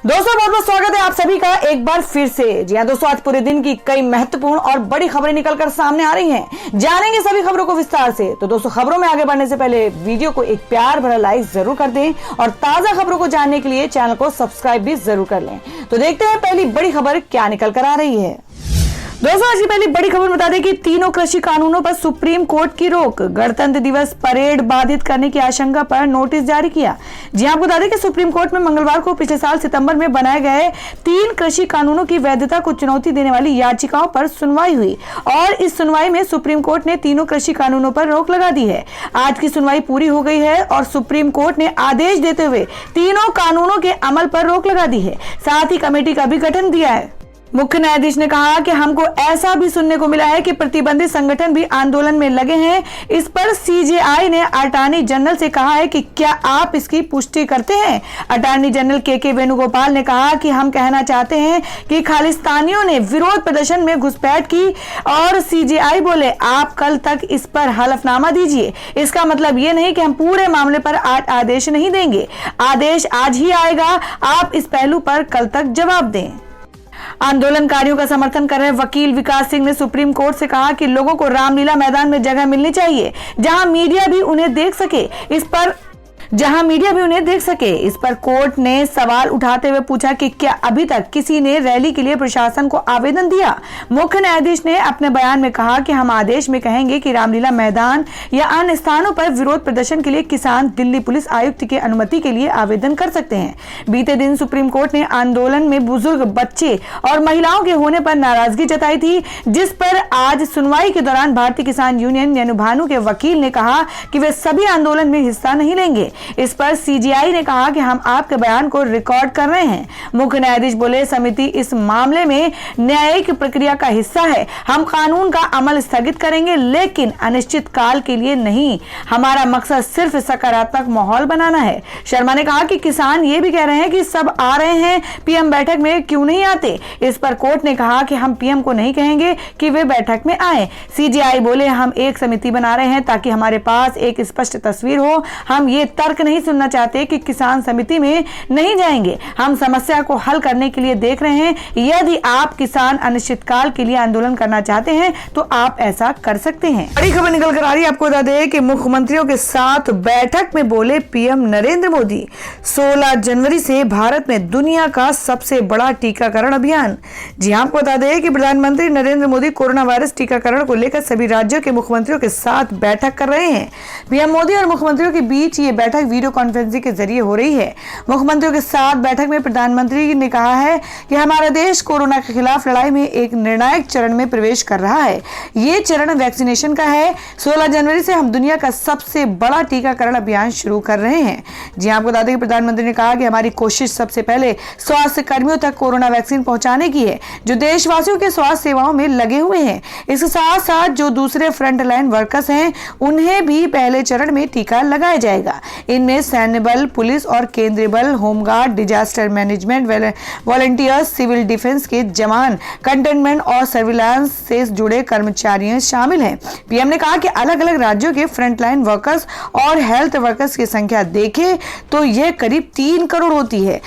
दोस्तों बहुत बहुत स्वागत है आप सभी का एक बार फिर से। जी हाँ दोस्तों, आज पूरे दिन की कई महत्वपूर्ण और बड़ी खबरें निकलकर सामने आ रही हैं। जानेंगे सभी खबरों को विस्तार से। तो दोस्तों, खबरों में आगे बढ़ने से पहले वीडियो को एक प्यार भरा लाइक जरूर कर दें और ताजा खबरों को जानने के लिए चैनल को सब्सक्राइब भी जरूर कर लें। तो देखते हैं पहली बड़ी खबर क्या निकल कर आ रही है। दोस्तों, आज की पहली बड़ी खबर बता दें कि तीनों कृषि कानूनों पर सुप्रीम कोर्ट की रोक। गणतंत्र दिवस परेड बाधित करने की आशंका पर नोटिस जारी किया। जी आपको बता दें कि सुप्रीम कोर्ट में मंगलवार को पिछले साल सितंबर में बनाए गए 3 कृषि कानूनों की वैधता को चुनौती देने वाली याचिकाओं पर सुनवाई हुई और इस सुनवाई में सुप्रीम कोर्ट ने तीनों कृषि कानूनों पर रोक लगा दी है। आज की सुनवाई पूरी हो गई है और सुप्रीम कोर्ट ने आदेश देते हुए तीनों कानूनों के अमल पर रोक लगा दी है। साथ ही कमेटी का भी गठन दिया है। मुख्य न्यायाधीश ने कहा कि हमको ऐसा भी सुनने को मिला है कि प्रतिबंधित संगठन भी आंदोलन में लगे हैं। इस पर सीजेआई ने अटॉर्नी जनरल से कहा है कि क्या आप इसकी पुष्टि करते हैं। अटॉर्नी जनरल के वेणुगोपाल ने कहा कि हम कहना चाहते हैं कि खालिस्तानियों ने विरोध प्रदर्शन में घुसपैठ की और सीजेआई बोले आप कल तक इस पर हलफनामा दीजिए। इसका मतलब ये नहीं कि हम पूरे मामले पर आज आदेश नहीं देंगे। आदेश आज ही आएगा। आप इस पहलू पर कल तक जवाब दें। आंदोलनकारियों का समर्थन कर रहे वकील विकास सिंह ने सुप्रीम कोर्ट से कहा कि लोगों को रामलीला मैदान में जगह मिलनी चाहिए जहां मीडिया भी उन्हें देख सके। इस पर कोर्ट ने सवाल उठाते हुए पूछा कि क्या अभी तक किसी ने रैली के लिए प्रशासन को आवेदन दिया। मुख्य न्यायाधीश ने अपने बयान में कहा कि हम आदेश में कहेंगे कि रामलीला मैदान या अन्य स्थानों पर विरोध प्रदर्शन के लिए किसान दिल्ली पुलिस आयुक्त की अनुमति के लिए आवेदन कर सकते हैं। बीते दिन सुप्रीम कोर्ट ने आंदोलन में बुजुर्ग, बच्चे और महिलाओं के होने पर नाराजगी जताई थी, जिस पर आज सुनवाई के दौरान भारतीय किसान यूनियन यानी भानु के वकील ने कहा कि वे सभी आंदोलन में हिस्सा नहीं लेंगे। इस पर सीजेआई ने कहा कि हम आपके बयान को रिकॉर्ड कर रहे हैं। मुख्य न्यायाधीश बोले समिति इस मामले में न्यायिक प्रक्रिया का हिस्सा है। हम कानून का अमल स्थगित करेंगे लेकिन अनिश्चित काल के लिए नहीं। हमारा मकसद सिर्फ सकारात्मक माहौल बनाना है। शर्मा ने कहा कि किसान ये भी कह रहे हैं कि सब आ रहे हैं, पीएम बैठक में क्यों नहीं आते। इस पर कोर्ट ने कहा कि हम पीएम को नहीं कहेंगे कि वे बैठक में आए। सीजेआई बोले हम एक समिति बना रहे हैं ताकि हमारे पास एक स्पष्ट तस्वीर हो। हम ये तर्क नहीं सुनना चाहते कि किसान समिति में नहीं जाएंगे। हम समस्या को हल करने के लिए देख रहे हैं। यदि आप किसान अनिश्चितकाल के लिए आंदोलन करना चाहते हैं तो आप ऐसा कर सकते हैं। बड़ी खबर निकल कर आ रही है। आपको बता दें कि मुख्यमंत्रियों के साथ बैठक में बोले पीएम नरेंद्र मोदी 16 जनवरी से भारत में दुनिया का सबसे बड़ा टीकाकरण अभियान। जी आपको बता दें कि प्रधानमंत्री नरेंद्र मोदी कोरोना वायरस टीकाकरण को लेकर सभी राज्यों के मुख्यमंत्रियों के साथ बैठक कर रहे हैं। पीएम मोदी और मुख्यमंत्रियों के बीच ये बैठक वीडियो कॉन्फ्रेंसिंग के जरिए हो रही है। मुख्यमंत्रियों के साथ बैठक में प्रधानमंत्री ने कहा है कि हमारा देश कोरोना के खिलाफ लड़ाई में एक निर्णायक चरण में प्रवेश कर रहा है। ये चरण वैक्सीनेशन का है। 16 जनवरी से हम दुनिया का सबसे बड़ा टीकाकरण अभियान शुरू कर रहे हैं। जी आपको बता दें कि प्रधानमंत्री ने कहा कि हमारी कोशिश सबसे पहले स्वास्थ्य कर्मियों तक कोरोना वैक्सीन पहुंचाने की है जो देशवासियों के स्वास्थ्य सेवाओं में लगे हुए हैं। इसके साथ साथ जो दूसरे फ्रंट लाइन वर्कर्स हैं उन्हें भी पहले चरण में टीका लगाया जाएगा। इनमें सैन्य बल, पुलिस और केंद्रीय बल, home guard, disaster management, volunteers, civil defence के जवान, कंटेनमेंट और सर्विलांस से जुड़े कर्मचारी शामिल हैं। पीएम ने कहा कि अलग अलग राज्यों के फ्रंटलाइन वर्कर्स और हेल्थ वर्कर्स की संख्या देखें तो यह करीब 3 करोड़ होती है।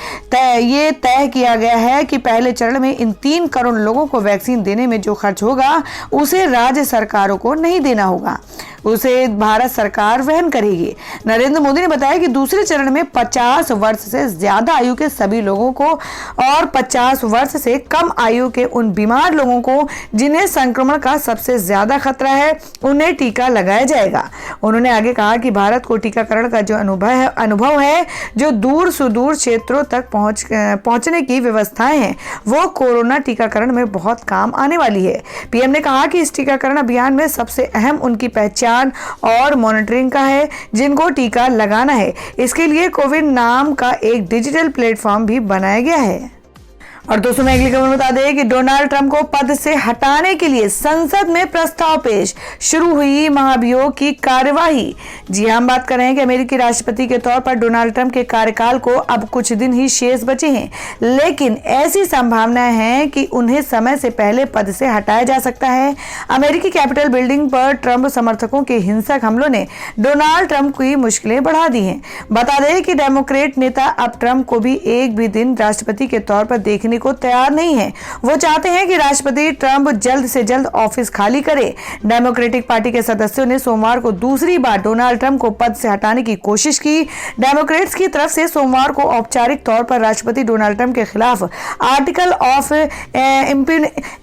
ये तय किया गया है कि पहले चरण में इन 3 करोड़ लोगों को वैक्सीन देने में जो खर्च होगा उसे राज्य सरकारों को नहीं देना होगा, उसे भारत सरकार वहन करेगी। नरेंद्र मोदी ने बताया कि दूसरे चरण में 50 वर्ष से ज्यादा आयु के सभी लोगों को और 50 वर्ष से कम आयु के उन बीमार लोगों को जिन्हें संक्रमण का सबसे ज्यादा खतरा है उन्हें टीका लगाया जाएगा। उन्होंने आगे कहा कि भारत को टीकाकरण का जो अनुभव है जो दूर सुदूर क्षेत्रों तक पहुंचने की व्यवस्थाएं हैं वो कोरोना टीकाकरण में बहुत काम आने वाली है। पीएम ने कहा कि इस टीकाकरण अभियान में सबसे अहम उनकी पहचान और मॉनिटरिंग का है जिनको टीका लगाना है। इसके लिए कोविन नाम का एक डिजिटल प्लेटफॉर्म भी बनाया गया है। और दोस्तों मैं अगली खबर बता दें कि डोनाल्ड ट्रंप को पद से हटाने के लिए संसद में प्रस्ताव पेश, शुरू हुई महाभियोग की कार्यवाही। जी हां, हम बात कर रहे हैं कि अमेरिकी राष्ट्रपति के तौर पर डोनाल्ड ट्रंप के कार्यकाल को अब कुछ दिन ही शेष बचे हैं, लेकिन ऐसी संभावनाएं हैं कि उन्हें समय से पहले पद से हटाया जा सकता है। अमेरिकी कैपिटल बिल्डिंग पर ट्रंप समर्थकों के हिंसक हमलों ने डोनाल्ड ट्रंप की मुश्किलें बढ़ा दी हैं। बता दें कि डेमोक्रेट नेता अब ट्रंप को भी एक भी दिन राष्ट्रपति के तौर पर देखने को तैयार नहीं है। वो चाहते हैं कि राष्ट्रपति ट्रंप जल्द से जल्द ऑफिस खाली करे। डेमोक्रेटिक पार्टी के सदस्यों ने सोमवार को दूसरी बार डोनाल्ड ट्रंप को पद से हटाने की कोशिश की। डेमोक्रेट्स की तरफ से सोमवार को औपचारिक तौर पर राष्ट्रपति डोनाल्ड ट्रंप के खिलाफ आर्टिकल ऑफ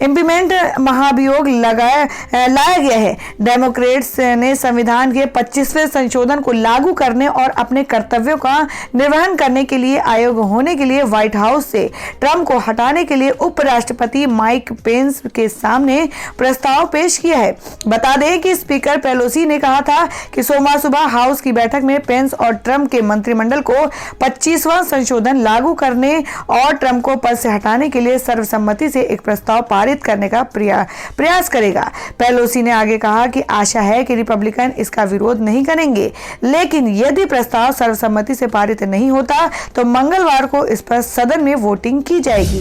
इम्पीचमेंट महाभियोग लाया गया है। डेमोक्रेट्स ने संविधान के 25वें संशोधन को लागू करने और अपने कर्तव्यों का निर्वहन करने के लिए आयोग होने के लिए व्हाइट हाउस से ट्रंप को हटाने के लिए उपराष्ट्रपति माइक पेंस के सामने प्रस्ताव पेश किया है। बता दें कि स्पीकर पेलोसी ने कहा था कि सोमवार सुबह हाउस की बैठक में पेंस और ट्रंप के मंत्रिमंडल को 25वां संशोधन लागू करने और ट्रंप को पद से हटाने के लिए सर्वसम्मति से एक प्रस्ताव पारित करने का प्रयास करेगा। पेलोसी ने आगे कहा कि आशा है कि रिपब्लिकन इसका विरोध नहीं करेंगे, लेकिन यदि प्रस्ताव सर्वसम्मति से पारित नहीं होता तो मंगलवार को इस पर सदन में वोटिंग की जाएगी।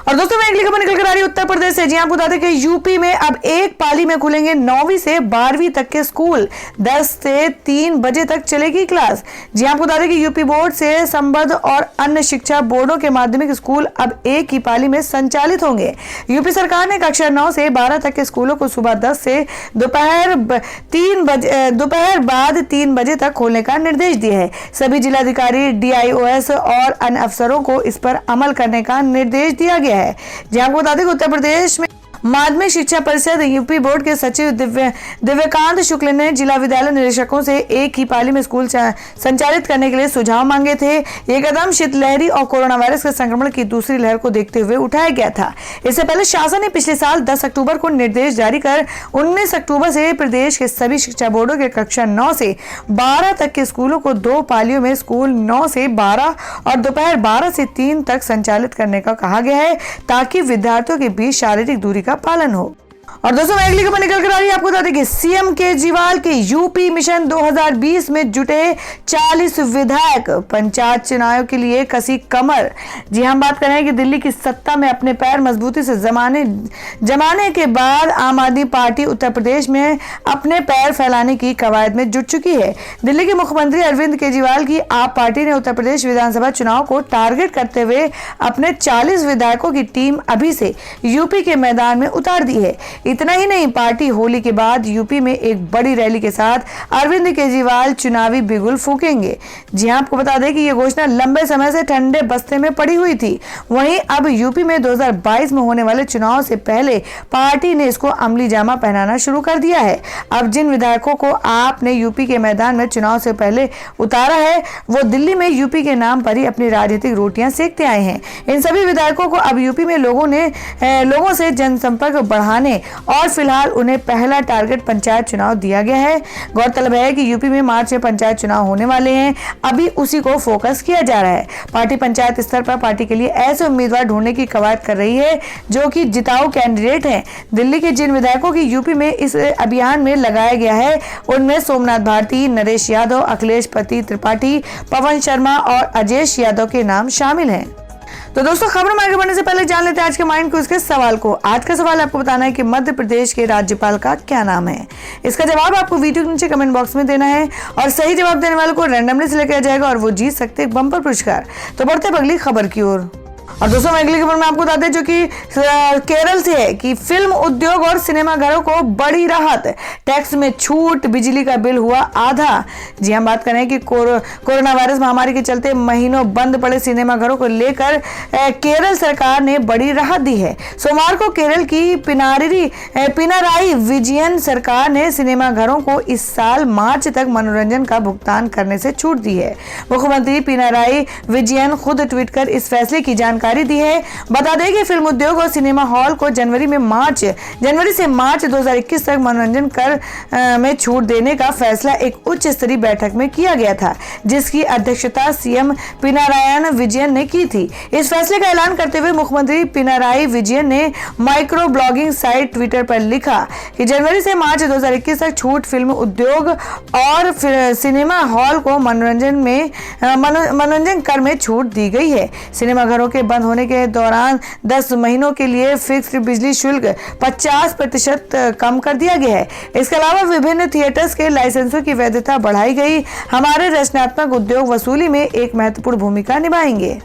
और दोस्तों मैं अगली खबर निकल कर आ रही है उत्तर प्रदेश से। जी आपको बता दें कि यूपी में अब एक पाली में खुलेंगे 9वीं से 12वीं तक के स्कूल, 10 से 3 बजे तक चलेगी क्लास। जी आपको बता दें कि यूपी बोर्ड से संबद्ध और अन्य शिक्षा बोर्डों के माध्यमिक स्कूल अब एक ही पाली में संचालित होंगे। यूपी सरकार ने कक्षा 9 से 12 तक के स्कूलों को सुबह 10 से दोपहर बाद 3 बजे तक खोलने का निर्देश दिया है। सभी जिलाधिकारी, DIOS और अन्य अफसरों को इस पर अमल करने का निर्देश दिया गया है। जी आपको बता दें कि उत्तर प्रदेश में माध्यमिक शिक्षा परिषद यूपी बोर्ड के सचिव दिव्यकांत शुक्ल ने जिला विद्यालय निरीक्षकों से एक ही पाली में स्कूल संचालित करने के लिए सुझाव मांगे थे। ये कदम शीतलहरी और कोरोना वायरस के संक्रमण की दूसरी लहर को देखते हुए उठाया गया था। इससे पहले शासन ने पिछले साल 10 अक्टूबर को निर्देश जारी कर 19 अक्टूबर से प्रदेश के सभी शिक्षा बोर्डों के कक्षा 9 से 12 तक के स्कूलों को 2 पालियों में स्कूल 9 से 12 और दोपहर 12 से 3 तक संचालित करने का कहा गया है, ताकि विद्यार्थियों के बीच शारीरिक दूरी का पालन हो। और दोस्तों मैं अगली खबर निकल कर आ रही है, आपको बता दें कि सीएम केजरीवाल के यूपी मिशन 2020 में जुटे 40 विधायक पंचायत चुनाव के लिए कसी कमर। जी हम बात कर रहे हैं कि दिल्ली की सत्ता में अपने पैर मजबूती से जमाने के बाद आम आदमी पार्टी उत्तर प्रदेश में अपने पैर फैलाने की कवायद में जुट चुकी है। दिल्ली के मुख्यमंत्री अरविंद केजरीवाल की आप पार्टी ने उत्तर प्रदेश विधानसभा चुनाव को टारगेट करते हुए अपने 40 विधायकों की टीम अभी से यूपी के मैदान में उतार दी है। इतना ही नहीं, पार्टी होली के बाद यूपी में एक बड़ी रैली के साथ अरविंद केजरीवाल चुनावी बिगुल फूकेंगे। जी हां, आपको बता दें कि यह घोषणा लंबे समय से ठंडे बस्ते में पड़ी हुई थी। वहीं अब यूपी में 2022 में होने वाले चुनाव से पहले पार्टी ने इसको अमली जामा पहनाना शुरू कर दिया है। अब जिन विधायकों को आपने यूपी के मैदान में चुनाव से पहले उतारा है, वो दिल्ली में यूपी के नाम पर ही अपनी राजनीतिक रोटियां सेकते आए हैं। इन सभी विधायकों को अब यूपी में लोगों से जनसंपर्क बढ़ाने और फिलहाल उन्हें पहला टारगेट पंचायत चुनाव दिया गया है। गौरतलब है कि यूपी में मार्च में पंचायत चुनाव होने वाले हैं, अभी उसी को फोकस किया जा रहा है। पार्टी पंचायत स्तर पर पार्टी के लिए ऐसे उम्मीदवार ढूंढने की कवायद कर रही है जो कि जिताऊ कैंडिडेट हैं। दिल्ली के जिन विधायकों की यूपी में इस अभियान में लगाया गया है, उनमें सोमनाथ भारती, नरेश यादव, अखिलेश पति त्रिपाठी, पवन शर्मा और अजयेश यादव के नाम शामिल हैं। तो दोस्तों खबरों में आगे बढ़ने से पहले जान लेते हैं आज के माइंड क्विज के सवाल को। आज का सवाल आपको बताना है कि मध्य प्रदेश के राज्यपाल का क्या नाम है। इसका जवाब आपको वीडियो के नीचे कमेंट बॉक्स में देना है और सही जवाब देने वाले को रैंडमली सिलेक्ट किया जाएगा और वो जीत सकते हैं बम्पर पुरस्कार। तो बढ़ते हैं अगली खबर की ओर। और दोस्तों मैं अगली खबर में आपको बताते हैं जो कि केरल से है कि फिल्म उद्योग और सिनेमा घरों को बड़ी राहत, टैक्स में छूट, बिजली का बिल हुआ आधा। जी हम बात कर रहे हैं कि कोरोना वायरस महामारी के चलते महीनों बंद पड़े सिनेमा घरों को लेकर केरल सरकार ने बड़ी राहत दी है। सोमवार को केरल की पिनाराई विजयन सरकार ने सिनेमा घरों को इस साल मार्च तक मनोरंजन का भुगतान करने से छूट दी है। मुख्यमंत्री पिनाराई विजयन खुद ट्वीट कर इस फैसले की जानकारी जानकारी दी है। बता दें कि फिल्म उद्योग और सिनेमा हॉल को जनवरी से मार्च 2021 तक मनोरंजन कर में छूट देने का फैसला एक उच्च स्तरीय बैठक में किया गया था, जिसकी अध्यक्षता सीएम पिनाराई विजयन ने की थी। इस फैसले का ऐलान करते हुए मुख्यमंत्री पिनाराई विजयन ने माइक्रो ब्लॉगिंग साइट ट्विटर पर लिखा कि जनवरी से मार्च 2021 तक छूट फिल्म उद्योग और सिनेमा हॉल को मनोरंजन कर में छूट दी गई है। सिनेमाघरों के बंद होने के दौरान 10 महीनों के लिए फिक्स्ड बिजली शुल्क 50% कम कर दिया गया है। इसके अलावा विभिन्न थिएटर्स के लाइसेंसों की वैधता बढ़ाई गई। हमारे रचनात्मक उद्योग वसूली में एक महत्वपूर्ण भूमिका निभाएंगे।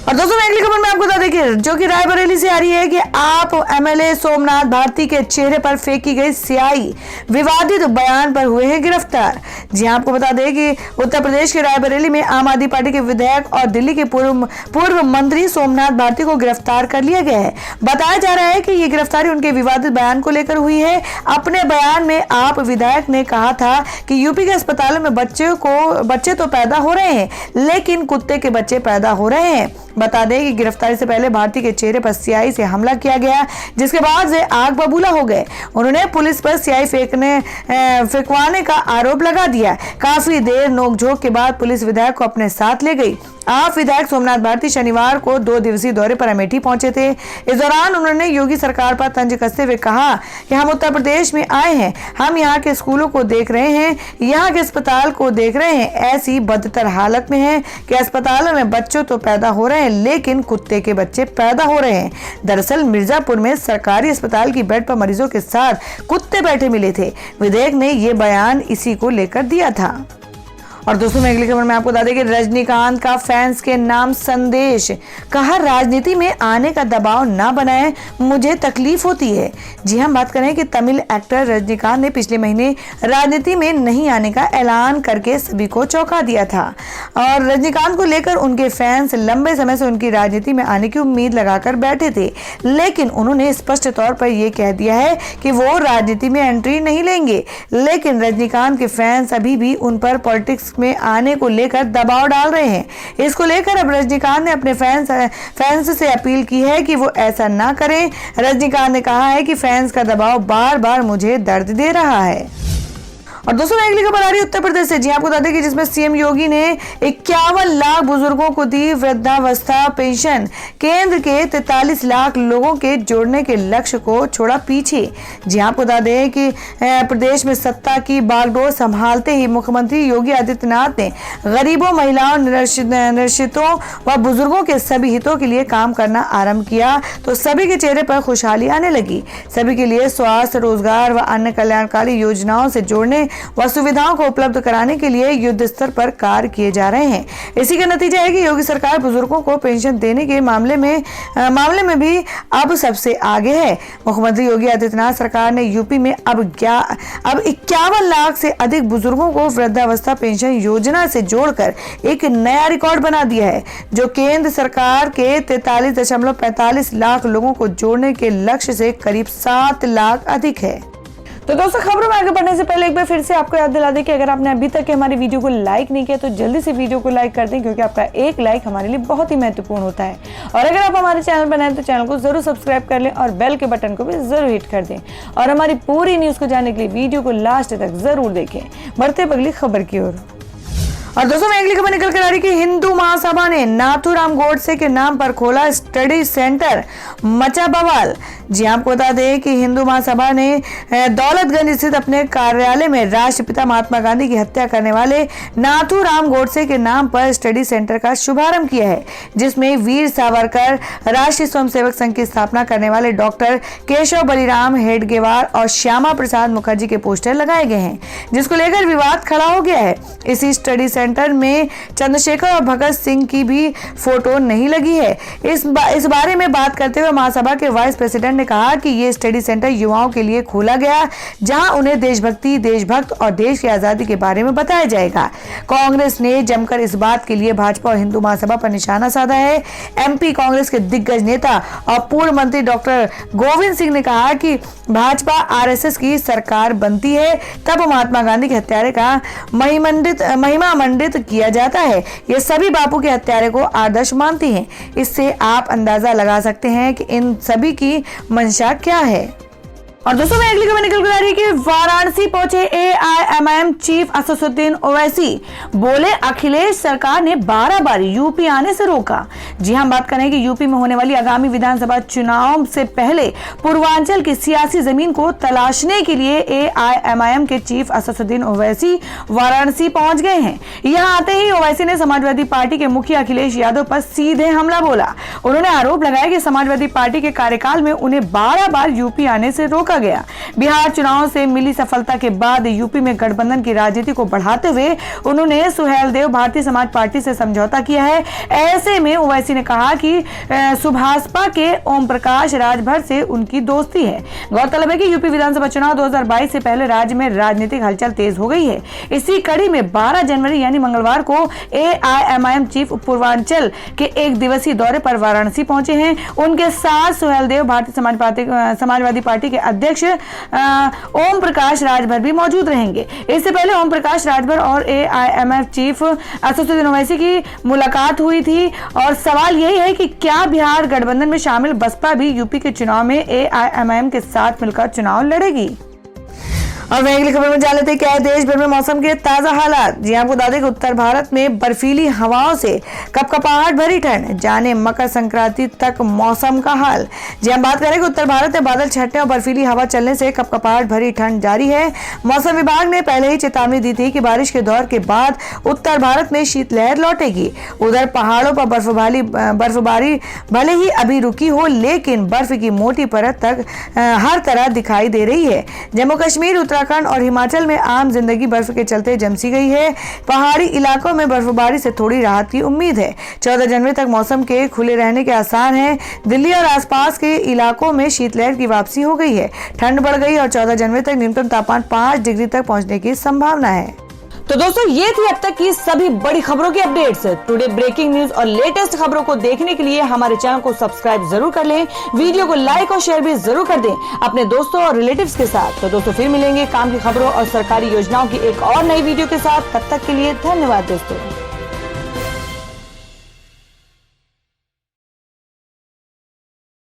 और दोस्तों अगली खबर में आपको बता दें कि जो कि रायबरेली से आ रही है कि आप एमएलए सोमनाथ भारती के चेहरे पर फेंकी गई स्याही विवादित बयान पर हुए हैं गिरफ्तार। जी आपको बता दें कि उत्तर प्रदेश के रायबरेली में आम आदमी पार्टी के विधायक और दिल्ली के पूर्व मंत्री सोमनाथ भारती को गिरफ्तार कर लिया गया है। बताया जा रहा है कि ये गिरफ्तारी उनके विवादित बयान को लेकर हुई है। अपने बयान में आप विधायक ने कहा था कि यूपी के अस्पतालों में बच्चे तो पैदा हो रहे हैं, लेकिन कुत्ते के बच्चे पैदा हो रहे हैं। बता दें कि गिरफ्तारी से पहले भारती के चेहरे पर स्याही से हमला किया गया, जिसके बाद वे आग बबूला हो गए। उन्होंने पुलिस पर स्याही फेंकवाने का आरोप लगा दिया। काफी देर नोकझोंक के बाद पुलिस विधायक को अपने साथ ले गई। आप विधायक सोमनाथ भारती शनिवार को 2 दिवसीय दौरे पर अमेठी पहुंचे थे। इस दौरान उन्होंने योगी सरकार पर तंज कसते हुए कहा कि हम उत्तर प्रदेश में आए हैं, हम यहाँ के स्कूलों को देख रहे हैं, यहाँ के अस्पताल को देख रहे हैं, ऐसी बदतर हालत में है कि अस्पतालों में बच्चों तो पैदा हो रहे हैं, लेकिन कुत्ते के बच्चे पैदा हो रहे हैं। दरअसल मिर्जापुर में सरकारी अस्पताल की बेड पर मरीजों के साथ कुत्ते बैठे मिले थे। विधायक ने ये बयान इसी को लेकर दिया था। और दोस्तों मैं अगली खबर में आपको बता दें कि रजनीकांत का फैंस के नाम संदेश, कहा राजनीति में आने का दबाव ना बनाएं, मुझे तकलीफ होती है। जी हम बात करें कि तमिल एक्टर रजनीकांत ने पिछले महीने राजनीति में नहीं आने का ऐलान करके सभी को चौंका दिया था और रजनीकांत को लेकर उनके फैंस लंबे समय से उनकी राजनीति में आने की उम्मीद लगाकर बैठे थे, लेकिन उन्होंने स्पष्ट तौर पर यह कह दिया है कि वो राजनीति में एंट्री नहीं लेंगे। लेकिन रजनीकांत के फैंस अभी भी उन पर पॉलिटिक्स में आने को लेकर दबाव डाल रहे हैं। इसको लेकर अब रजनीकांत ने अपने फैंस से अपील की है कि वो ऐसा ना करें। रजनीकांत ने कहा है कि फैंस का दबाव बार बार मुझे दर्द दे रहा है। और दोस्तों अगली खबर आ रही है उत्तर प्रदेश से। जी आपको बता दें कि जिसमें सीएम योगी ने 51 लाख बुजुर्गों को दी वृद्धावस्था पेंशन। केंद्र के 43 लाख लोगों के जोड़ने के लक्ष्य को छोड़ा पीछे। जी आपको बता दें कि प्रदेश में सत्ता की बागडोर संभालते ही मुख्यमंत्री योगी आदित्यनाथ ने गरीबों, महिलाओं, निराश्रितों व बुजुर्गों के सभी हितों के लिए काम करना आरंभ किया तो सभी के चेहरे पर खुशहाली आने लगी। सभी के लिए स्वास्थ्य, रोजगार व अन्य कल्याणकारी योजनाओं से जोड़ने व सुविधाओं को उपलब्ध कराने के लिए युद्ध स्तर पर कार्य किए जा रहे हैं। इसी का नतीजा है कि योगी सरकार बुजुर्गों को पेंशन देने के मामले में भी अब सबसे आगे है। मुख्यमंत्री योगी आदित्यनाथ सरकार ने यूपी में अब 51 लाख से अधिक बुजुर्गों को वृद्धावस्था पेंशन योजना से जोड़कर एक नया रिकॉर्ड बना दिया है, जो केंद्र सरकार के 43.45 लाख लोगों को जोड़ने के लक्ष्य से करीब 7 लाख अधिक है। तो दोस्तों खबरों में आगे बढ़ने से पहले एक बार फिर से आपको याद दिला दें कि अगर आपने अभी तक हमारी वीडियो को लाइक नहीं किया तो जल्दी से वीडियो को लाइक कर दें, क्योंकि आपका एक लाइक हमारे लिए बहुत ही महत्वपूर्ण होता है। और अगर आप हमारे चैनल पर नए हैं तो चैनल को जरूर सब्सक्राइब कर लें और बेल के बटन को भी जरूर हिट कर दें। और हमारी पूरी न्यूज को जानने के लिए वीडियो को लास्ट तक जरूर देखें। बढ़ते अगली खबर की ओर। और दोस्तों मैं अगली खबर निकल कर आ रही कि हिंदू महासभा ने नाथूराम गोडसे के नाम पर खोला स्टडी सेंटर, मचा बवाल। जी आपको बता दें कि हिंदू महासभा ने दौलतगंज स्थित अपने कार्यालय में राष्ट्रपिता महात्मा गांधी की हत्या करने वाले नाथूराम गोडसे के नाम पर स्टडी सेंटर का शुभारंभ किया है, जिसमें वीर सावरकर राष्ट्रीय स्वयंसेवक संघ की स्थापना करने वाले डॉक्टर केशव बलिराम हेडगेवार और श्यामा प्रसाद मुखर्जी के पोस्टर लगाए गए हैं, जिसको लेकर विवाद खड़ा हो गया है। इसी स्टडी सेंटर में चंद्रशेखर और भगत सिंह की भी फोटो नहीं लगी है। इस बारे में बात करते हुए महासभा के वाइस प्रेसिडेंट ने कहा कि ये स्टडी सेंटर युवाओं के लिए खोला गया, जहां उन्हें देशभक्ति, देशभक्त और देश की आजादी के बारे में बताया जाएगा। कांग्रेस ने जमकर इस बात के लिए भाजपा और हिंदू महासभा पर निशाना साधा है। एमपी कांग्रेस के दिग्गज नेता और पूर्व मंत्री डॉक्टर गोविंद सिंह ने कहा कि भाजपा आरएसएस की सरकार बनती है तब महात्मा गांधी के हत्यारे का महिमा मंडित दंडित किया जाता है। ये सभी बापू के हत्यारे को आदर्श मानती हैं। इससे आप अंदाजा लगा सकते हैं कि इन सभी की मंशा क्या है। और दोस्तों मैं अगली खबर निकल कर आ रही है कि वाराणसी पहुंचे AIMIM चीफ असदुद्दीन ओवैसी, बोले अखिलेश सरकार ने 12 बार यूपी आने से रोका। जी हां, बात करें कि यूपी में होने वाली आगामी विधानसभा चुनाव से पहले पूर्वांचल की सियासी जमीन को तलाशने के लिए AIMIM के चीफ असदुद्दीन ओवैसी वाराणसी पहुंच गए हैं। यहां आते ही ओवैसी ने समाजवादी पार्टी के मुखिया अखिलेश यादव पर सीधे हमला बोला। उन्होंने आरोप लगाया कि समाजवादी पार्टी के कार्यकाल में उन्हें 12 बार यूपी आने से रोका गया। बिहार चुनाव से मिली सफलता के बाद यूपी में गठबंधन की राजनीति को बढ़ाते हुए उन्होंने सुहेलदेव भारतीय समाज पार्टी से समझौता किया है। ऐसे में ओवैसी ने कहा कि सुभाषपा के ओम प्रकाश राजभर से उनकी दोस्ती है। गौरतलब है कि यूपी विधानसभा चुनाव 2022 से पहले राज्य में राजनीतिक हलचल तेज हो गई है। इसी कड़ी में 12 जनवरी यानी मंगलवार को AIMIM चीफ पूर्वांचल के एक दिवसीय दौरे पर वाराणसी पहुंचे हैं। उनके साथ सुहेलदेव भारतीय समाजवादी पार्टी के अध्यक्ष ओम प्रकाश राजभर भी मौजूद रहेंगे। इससे पहले ओम प्रकाश राजभर और AIMIM चीफ असदुद्दीन ओवैसी की मुलाकात हुई थी और सवाल यही है कि क्या बिहार गठबंधन में शामिल बसपा भी यूपी के चुनाव में AIMIM के साथ मिलकर चुनाव लड़ेगी। और वहीं अगली खबर में जान लेते हैं क्या है देश भर में मौसम के ताजा हालात। जी आपको बता दें कि उत्तर भारत में बर्फीली हवाओं से कपकपाहट भरी ठंड, जाने मकर संक्रांति तक मौसम का हाल। जी हम बात करें कि उत्तर भारत में बादल छटने और बर्फीली हवा चलने से कपकपाहट भरी ठंड जारी है। मौसम विभाग ने पहले ही चेतावनी दी थी कि बारिश के दौर के बाद उत्तर भारत में शीतलहर लौटेगी। उधर पहाड़ों पर बर्फबारी भले ही अभी रुकी हो, लेकिन बर्फ की मोटी परत तक हर तरह दिखाई दे रही है। जम्मू कश्मीर, उत्तराखंड और हिमाचल में आम जिंदगी बर्फ के चलते जमसी गई है। पहाड़ी इलाकों में बर्फबारी से थोड़ी राहत की उम्मीद है। 14 जनवरी तक मौसम के खुले रहने के आसार हैं। दिल्ली और आसपास के इलाकों में शीतलहर की वापसी हो गई है। ठंड बढ़ गई और 14 जनवरी तक न्यूनतम तापमान 5 डिग्री तक पहुंचने की संभावना है। तो दोस्तों ये थी अब तक की सभी बड़ी खबरों की अपडेट्स। टुडे ब्रेकिंग न्यूज और लेटेस्ट खबरों को देखने के लिए हमारे चैनल को सब्सक्राइब जरूर कर लें। वीडियो को लाइक और शेयर भी जरूर कर दें अपने दोस्तों और रिलेटिव्स के साथ। तो दोस्तों फिर मिलेंगे काम की खबरों और सरकारी योजनाओं की एक और नई वीडियो के साथ। तब तक के लिए धन्यवाद दोस्तों।